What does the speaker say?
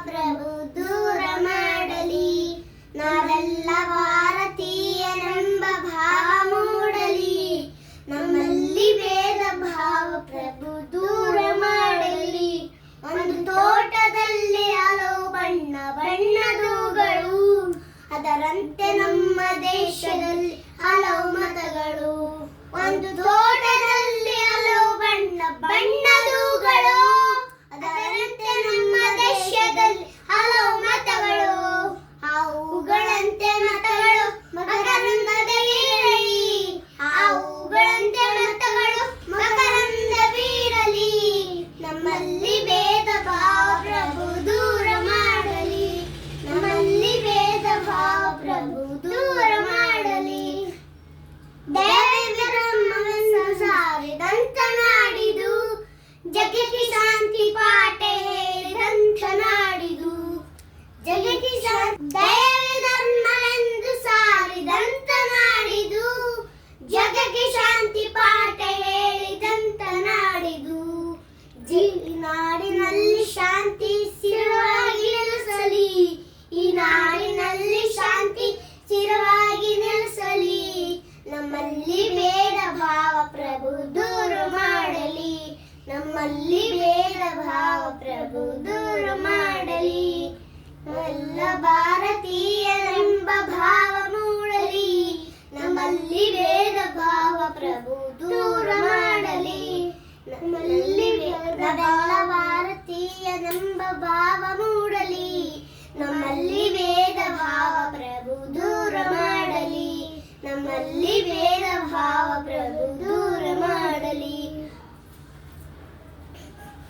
ಪ್ರಭು ದೂರ ಮಾಡಲಿ. ನಾವೆಲ್ಲ ಭಾರತೀಯರೆಂಬ ಭಾವ ಮೂಡಲಿ. ನಮ್ಮಲ್ಲಿ ಭೇದ ಭಾವ ಪ್ರಭು ದೂರ ಮಾಡಲಿ. ಒಂದು ತೋಟದಲ್ಲಿ ಹಲವು ಬಣ್ಣ ಬಣ್ಣದೂಗಳು, ಅದರಂತೆ ನಮ್ಮ ದೇಶದಲ್ಲಿ ಹಲವು ಮತಗಳು. ಒಂದು ತೋಟದಲ್ಲಿ ಹಲವು ಬಣ್ಣ ಬಣ್ಣದೂಗಳು, ಅದರಂತೆ ನಮ್ಮ ದೇಶದಲ್ಲಿ ಹಲವು ಮತಗಳು. ಅವುಗಳಂತೆ ಮತಗಳು ಮಕರಂದವಿರಲಿ. ಅವುಗಳಂತೆ ಮತಗಳು ಮಕರಂದವಿರಲಿ. ನಮ್ಮಲ್ಲಿ ಭೇದ ಭಾವ ಪ್ರಭು ದೂರ ಮಾಡಲಿ. ನಮ್ಮಲ್ಲಿ ಭೇದ ಭಾವ ಪ್ರಭು ದೂರ ಮಾಡಲಿ. ದೈವಧರ್ಮವನ್ನು ಸಾರಿದಂತ ನಾಡಿದು, ಜಗಕ್ಕೆ ಶಾಂತಿ ಪಾಠ ಹೇಳಿದಂತ ನಾಡಿದು. ಜಗಕ್ಕೆ ದೈವಧರ್ಮವೆಂದು ಸಾರಿದಂತ ನಾಡಿದು, ಜಗಕ್ಕೆ ಶಾಂತಿ ಪಾಠ ಹೇಳಿದಂತ ನಾಡಿದು. ಈ ನಾಡಿನಲ್ಲಿ ಶಾಂತಿ ಸ್ಥಿರವಾಗಿ ನೆಲೆಸಲಿ. ಈ ನಾಡಿನಲ್ಲಿ ಶಾಂತಿ ಸ್ಥಿರವಾಗಿ ನೆಲೆಸಲಿ. ನಮ್ಮಲ್ಲಿ ಭೇದ ಭಾವ ಪ್ರಭು ದೂರ ಮಾಡಲಿ. ನಮ್ಮಲ್ಲಿ ಭೇದ ಭಾವ ಪ್ರಭು ದೂರ ಮಾಡಲಿ. ಎಲ್ಲ ಭಾರತೀಯರೆಂಬ ಭಾವ ಮೂಡಲಿ. ನಮ್ಮಲ್ಲಿ ಭೇದ ಭಾವ ಪ್ರಭು ದೂರ ಮಾಡಲಿ. ನಮ್ಮಲ್ಲಿ ನಾವೆಲ್ಲ ಭಾರತೀಯರೆಂಬ ಭಾವ ಮೂಡಲಿ. ನಮ್ಮಲ್ಲಿ ಭೇದ ಭಾವ ಪ್ರಭು ದೂರ ಮಾಡಲಿ. ನಮ್ಮಲ್ಲಿ ಭೇದ ಭಾವ